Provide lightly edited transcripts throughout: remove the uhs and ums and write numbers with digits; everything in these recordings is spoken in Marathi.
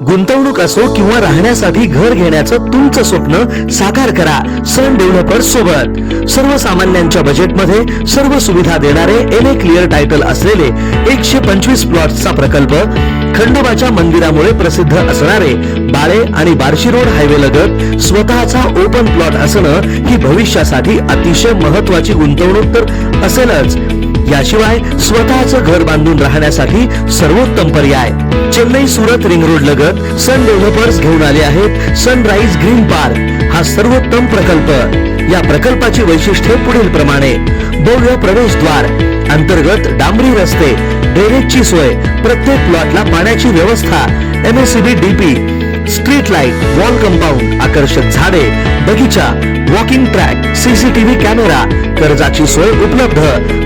गुंतवणूक असो किंवा राहण्यासाठी घर घेण्याचं तुमचं स्वप्न साकार करा सन डेव्हलपर्स सोबत। सर्वसामान्यांच्या बजेटमध्ये सर्व सुविधा देणारे LA क्लिअर टायटल असलेले 125 प्लॉट्सचा प्रकल्प, खंडोबाच्या मंदिरामुळे प्रसिद्ध असणारे बाळे आणि बार्शी रोड हायवे लगत स्वतःचा ओपन प्लॉट असणं ही भविष्यासाठी अतिशय महत्त्वाची गुंतवणूक तर असेलच। याशिवाय स्वतःचं घर बांधून राहण्यासाठी सर्वोत्तम पर्याय चेन्नई सुरत रिंग रोड लगत सन डेव्हलपर्स घेऊन आले आहेत सनराइज ग्रीन पार्क हा सर्वोत्तम प्रकल्प। या प्रकल्पाची वैशिष्ट्ये पुढील प्रमाणे: भव्य प्रवेशद्वार, अंतर्गत डांबरी रस्ते, ड्रेनेजची सोय, प्रत्येक प्लॉटला पाण्याची व्यवस्था, MSCB DP, street light, wall compound, आकर्षक झाडे, बगीचा, वॉकिंग ट्रॅक, CCTV कॅमेरा, कर्जाची सोय उपलब्ध।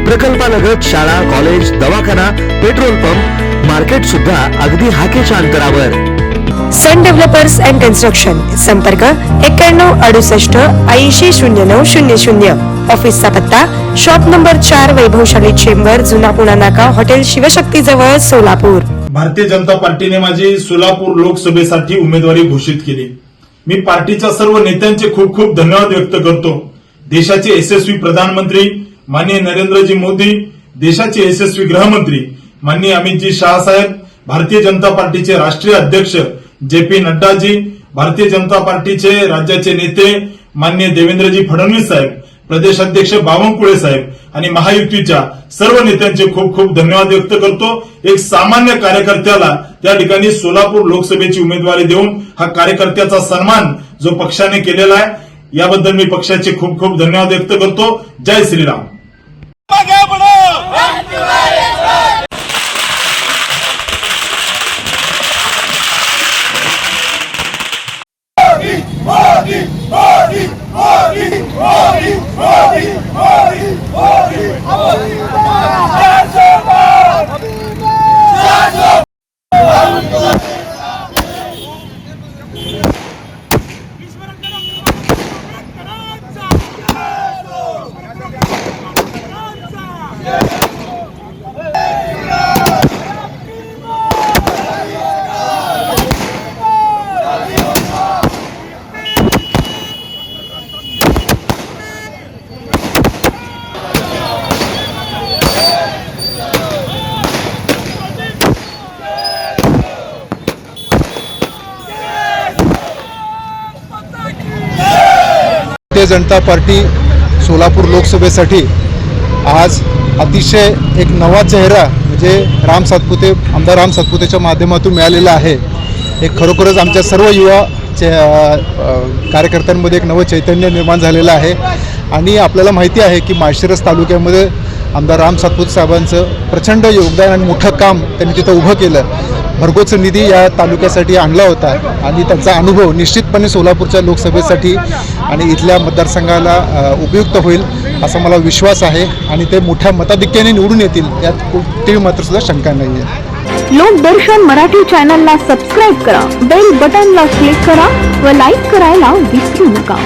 प्रकल्पालगत शाळा, कॉलेज, दवाखाना, पेट्रोल पंप, मार्केट सुद्धा अगदी हाकेच्या अंतरावर। सन डेव्हलपर्स अँड कन्स्ट्रक्शन, संपर्क 9168800900। ऑफिसचा पत्ता शॉप नंबर 4, वैभवशाली चेंबर, जुना पुणा नाका, हॉटेल शिवशक्ती जवळ, सोलापूर। भारतीय जनता पार्टीने माझी सोलापूर लोकसभेसाठी उमेदवारी घोषित केली। मी पार्टीच्या सर्व नेत्यांचे खूप खूप धन्यवाद व्यक्त करतो। देशाचे यशस्वी प्रधानमंत्री माननीय नरेंद्रजी मोदी, देशाचे यशस्वी गृहमंत्री माननीय अमितजी शाह साहेब, भारतीय जनता पार्टीचे राष्ट्रीय अध्यक्ष JP नड्डाजी, भारतीय जनता पार्टीचे राज्याचे नेते माननीय देवेंद्रजी फडणवीस साहेब, प्रदेश अध्यक्ष बावनकुळे साहेब आणि महायुतीच्या सर्व नेत्यांचे खूप खूप धन्यवाद व्यक्त करतो। एक सामान्य कार्यकर्त्याला त्या ठिकाणी सोलापूर लोकसभेची उमेदवारी देऊन हा कार्यकर्त्याचा सन्मान जो पक्षाने केलेला आहे, याबद्दल मी पक्षाचे खूप खूप धन्यवाद व्यक्त करतो। जय श्रीराम। भारतीय जनता पार्टी सोलापूर लोकसभेसाठी आज अतिशय एक नवा चेहरा म्हणजे आमदार राम सातपुतेच्या माध्यमातून मिळालेला आहे। एक खरोखरच आमच्या सर्व युवा कार्यकर्त्यांमध्ये एक नवं चैतन्य निर्माण झालेलं आहे आणि आपल्याला माहिती आहे की माळशिरस तालुक्यामध्ये आमदार राम सातपुते साहेबांचं प्रचंड योगदान आणि मोठं काम त्यांनी तिथं उभं केलं। भरघोस निधी या तालुक्यासाठी आणला होता आणि त्याचा अनुभव निश्चितपणे सोलापूरच्या लोकसभेसाठी आणि इथल्या मतदारसंघाला उपयुक्त होईल असा मला विश्वास आहे आणि ते मोठ्या मताधिक्याने निवडून येतील यात कोणतीही मात्र सुद्धा शंका नाही आहे। लोकदर्शन मराठी चॅनलला सबस्क्राईब करा, बेल बटनला क्लिक करा व लाईक करायला विसरू नका।